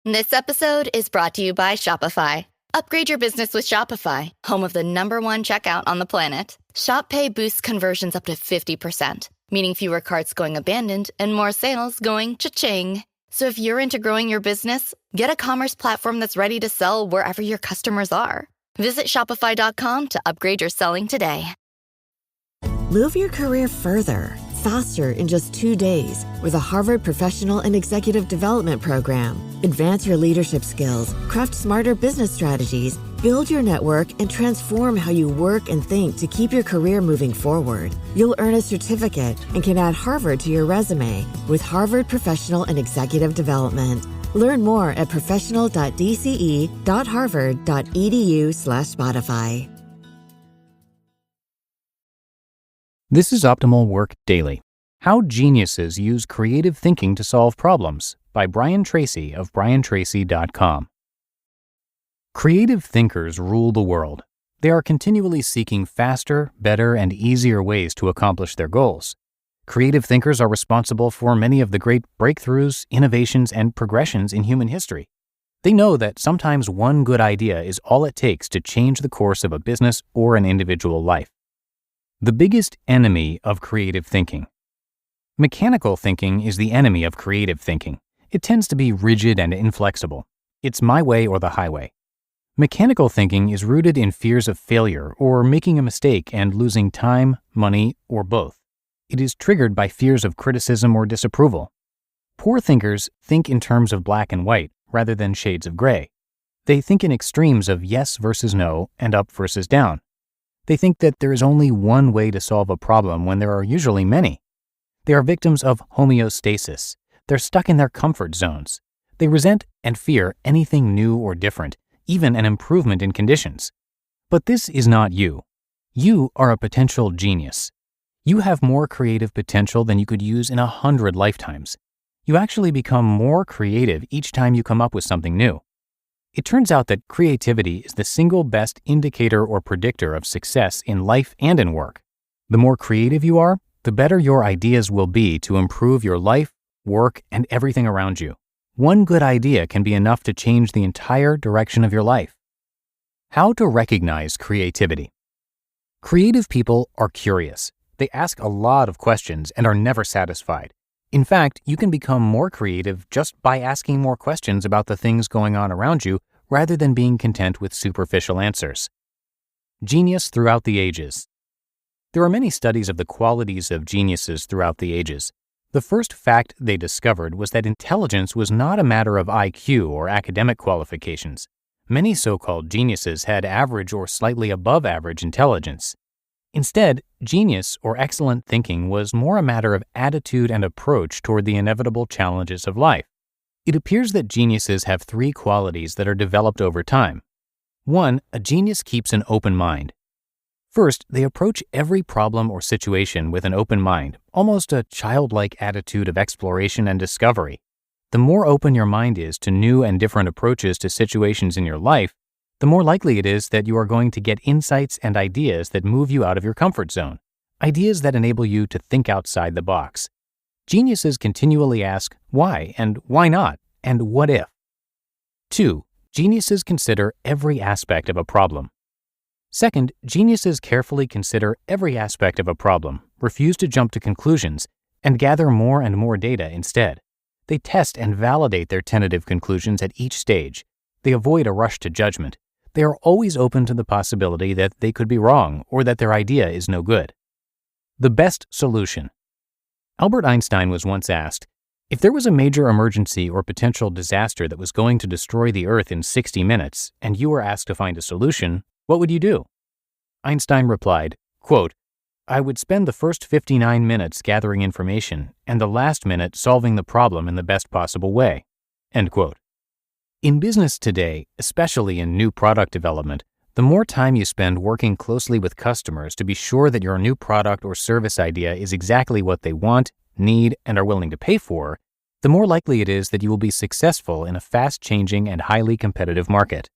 This episode is brought to you by Shopify. Upgrade your business with Shopify, home of the #1 checkout on the planet. Shop Pay boosts conversions up to 50%, meaning fewer carts going abandoned and more sales going cha-ching. So if you're into growing your business, get a commerce platform that's ready to sell wherever your customers are. Visit shopify.com to upgrade your selling today. Move your career further, faster in just 2 days with a Harvard Professional and Executive Development Program. Advance your leadership skills, craft smarter business strategies, build your network, and transform how you work and think to keep your career moving forward. You'll earn a certificate and can add Harvard to your resume with Harvard Professional and Executive Development. Learn more at professional.dce.harvard.edu/Spotify. This is Optimal Work Daily. How Geniuses Use Creative Thinking to Solve Problems by Brian Tracy of briantracy.com. Creative thinkers rule the world. They are continually seeking faster, better, and easier ways to accomplish their goals. Creative thinkers are responsible for many of the great breakthroughs, innovations, and progressions in human history. They know that sometimes one good idea is all it takes to change the course of a business or an individual life. The biggest enemy of creative thinking. Mechanical thinking is the enemy of creative thinking. It tends to be rigid and inflexible. It's my way or the highway. Mechanical thinking is rooted in fears of failure or making a mistake and losing time, money, or both. It is triggered by fears of criticism or disapproval. Poor thinkers think in terms of black and white rather than shades of gray. They think in extremes of yes versus no and up versus down. They think that there is only one way to solve a problem when there are usually many. They are victims of homeostasis. They're stuck in their comfort zones. They resent and fear anything new or different, even an improvement in conditions. But this is not you. You are a potential genius. You have more creative potential than you could use in 100 lifetimes. You actually become more creative each time you come up with something new. It turns out that creativity is the single best indicator or predictor of success in life and in work. The more creative you are, the better your ideas will be to improve your life, work, and everything around you. One good idea can be enough to change the entire direction of your life. How to recognize creativity. Creative people are curious. They ask a lot of questions and are never satisfied. In fact, you can become more creative just by asking more questions about the things going on around you rather than being content with superficial answers. Genius throughout the ages. There are many studies of the qualities of geniuses throughout the ages. The first fact they discovered was that intelligence was not a matter of IQ or academic qualifications. Many so-called geniuses had average or slightly above average intelligence. Instead, genius or excellent thinking was more a matter of attitude and approach toward the inevitable challenges of life. It appears that geniuses have 3 qualities that are developed over time. 1, a genius keeps an open mind. First, they approach every problem or situation with an open mind, almost a childlike attitude of exploration and discovery. The more open your mind is to new and different approaches to situations in your life, the more likely it is that you are going to get insights and ideas that move you out of your comfort zone, ideas that enable you to think outside the box. Geniuses continually ask why and why not and what if. 2, geniuses consider every aspect of a problem. Second, geniuses carefully consider every aspect of a problem, refuse to jump to conclusions, and gather more and more data instead. They test and validate their tentative conclusions at each stage. They avoid a rush to judgment. They are always open to the possibility that they could be wrong or that their idea is no good. The best solution. Albert Einstein was once asked, if there was a major emergency or potential disaster that was going to destroy the Earth in 60 minutes, and you were asked to find a solution, what would you do? Einstein replied, quote, I would spend the first 59 minutes gathering information and the last minute solving the problem in the best possible way. End quote. In business today, especially in new product development, the more time you spend working closely with customers to be sure that your new product or service idea is exactly what they want, need, and are willing to pay for, the more likely it is that you will be successful in a fast-changing and highly competitive market.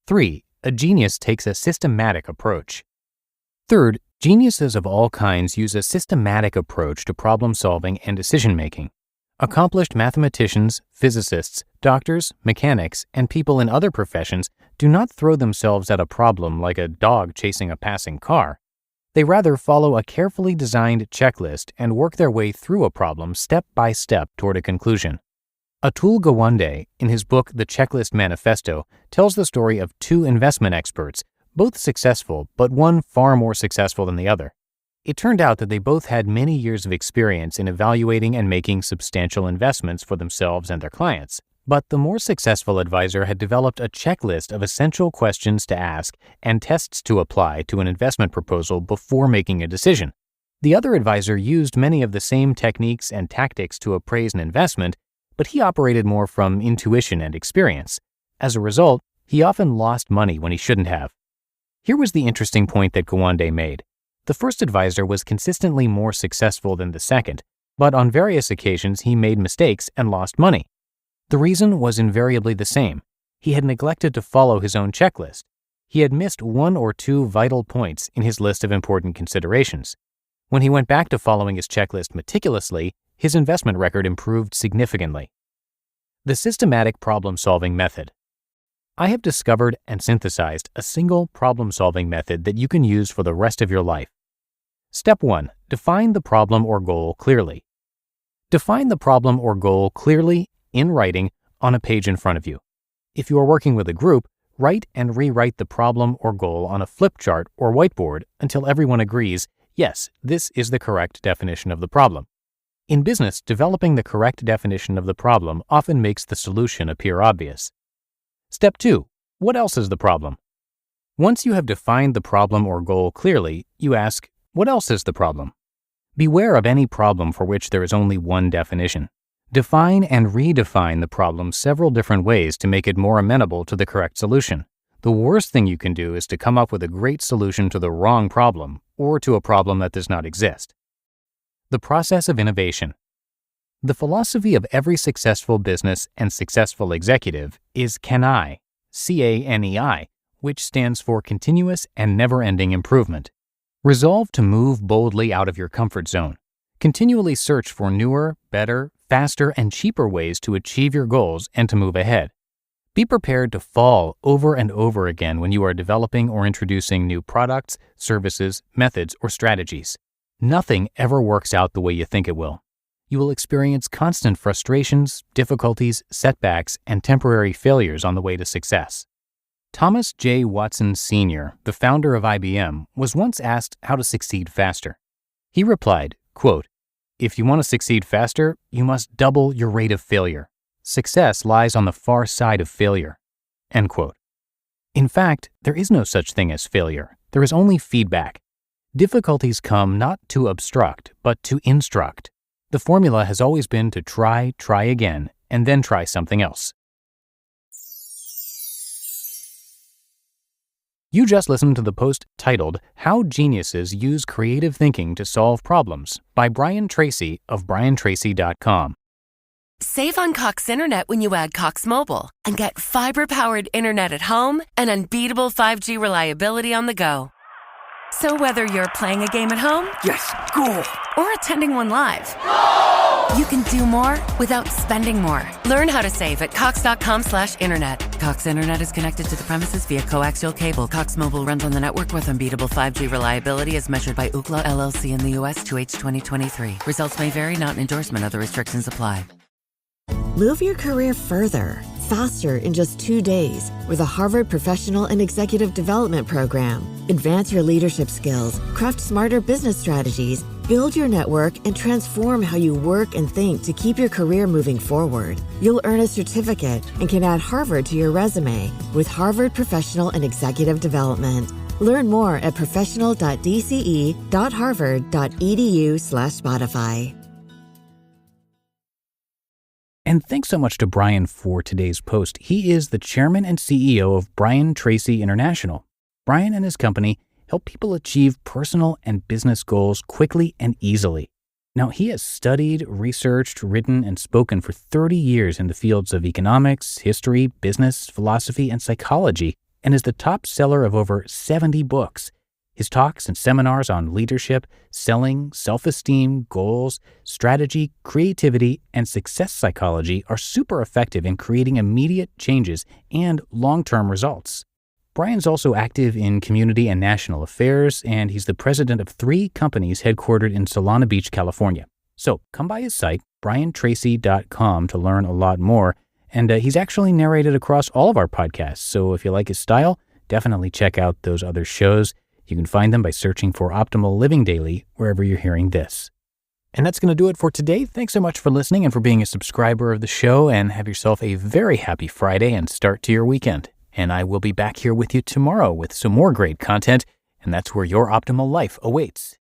3. A genius takes a systematic approach. Third, geniuses of all kinds use a systematic approach to problem-solving and decision-making. Accomplished mathematicians, physicists, doctors, mechanics, and people in other professions do not throw themselves at a problem like a dog chasing a passing car. They rather follow a carefully designed checklist and work their way through a problem step by step toward a conclusion. Atul Gawande, in his book The Checklist Manifesto, tells the story of two investment experts, both successful, but one far more successful than the other. It turned out that they both had many years of experience in evaluating and making substantial investments for themselves and their clients. But the more successful advisor had developed a checklist of essential questions to ask and tests to apply to an investment proposal before making a decision. The other advisor used many of the same techniques and tactics to appraise an investment, but he operated more from intuition and experience. As a result, he often lost money when he shouldn't have. Here was the interesting point that Gawande made. The first advisor was consistently more successful than the second, but on various occasions he made mistakes and lost money. The reason was invariably the same. He had neglected to follow his own checklist. He had missed one or two vital points in his list of important considerations. When he went back to following his checklist meticulously, his investment record improved significantly. The systematic problem-solving method. I have discovered and synthesized a single problem-solving method that you can use for the rest of your life. Step 1. Define the problem or goal clearly. Define the problem or goal clearly in writing on a page in front of you. If you are working with a group, write and rewrite the problem or goal on a flip chart or whiteboard until everyone agrees, yes, this is the correct definition of the problem. In business, developing the correct definition of the problem often makes the solution appear obvious. Step 2. What else is the problem? Once you have defined the problem or goal clearly, you ask, what else is the problem? Beware of any problem for which there is only one definition. Define and redefine the problem several different ways to make it more amenable to the correct solution. The worst thing you can do is to come up with a great solution to the wrong problem or to a problem that does not exist. The process of innovation. The philosophy of every successful business and successful executive is CANI, C-A-N-E-I, which stands for continuous and never-ending improvement. Resolve to move boldly out of your comfort zone. Continually search for newer, better, faster, and cheaper ways to achieve your goals and to move ahead. Be prepared to fall over and over again when you are developing or introducing new products, services, methods, or strategies. Nothing ever works out the way you think it will. You will experience constant frustrations, difficulties, setbacks, and temporary failures on the way to success. Thomas J. Watson Sr., the founder of IBM, was once asked how to succeed faster. He replied, quote, "If you want to succeed faster, you must double your rate of failure. Success lies on the far side of failure." End quote. In fact, there is no such thing as failure. There is only feedback. Difficulties come not to obstruct, but to instruct. The formula has always been to try again, and then try something else. You just listened to the post titled, How Geniuses Use Creative Thinking to Solve Problems by Brian Tracy of briantracy.com. Save on Cox Internet when you add Cox Mobile and get fiber-powered internet at home and unbeatable 5G reliability on the go. So whether you're playing a game at home, yes, goal, or attending one live, you can do more without spending more. Learn how to save at cox.com/internet. Cox Internet is connected to the premises via coaxial cable. Cox Mobile runs on the network with unbeatable 5G reliability as measured by Ookla LLC in the U.S. 2H 2023. Results may vary, not an endorsement. Other restrictions apply. Move your career further, faster in just 2 days with a Harvard Professional and Executive Development Program. Advance your leadership skills, craft smarter business strategies, build your network, and transform how you work and think to keep your career moving forward. You'll earn a certificate and can add Harvard to your resume with Harvard Professional and Executive Development. Learn more at professional.dce.harvard.edu/Spotify. And thanks so much to Brian for today's post. He is the chairman and CEO of Brian Tracy International. Brian and his company help people achieve personal and business goals quickly and easily. Now, he has studied, researched, written, and spoken for 30 years in the fields of economics, history, business, philosophy, and psychology, and is the top seller of over 70 books. His talks and seminars on leadership, selling, self-esteem, goals, strategy, creativity, and success psychology are super effective in creating immediate changes and long-term results. Brian's also active in community and national affairs, and he's the president of 3 companies headquartered in Solana Beach, California. So come by his site, briantracy.com, to learn a lot more. And he's actually narrated across all of our podcasts, so if you like his style, definitely check out those other shows. You can find them by searching for Optimal Living Daily wherever you're hearing this. And that's going to do it for today. Thanks so much for listening and for being a subscriber of the show, and have yourself a very happy Friday and start to your weekend. And I will be back here with you tomorrow with some more great content, and that's where your optimal life awaits.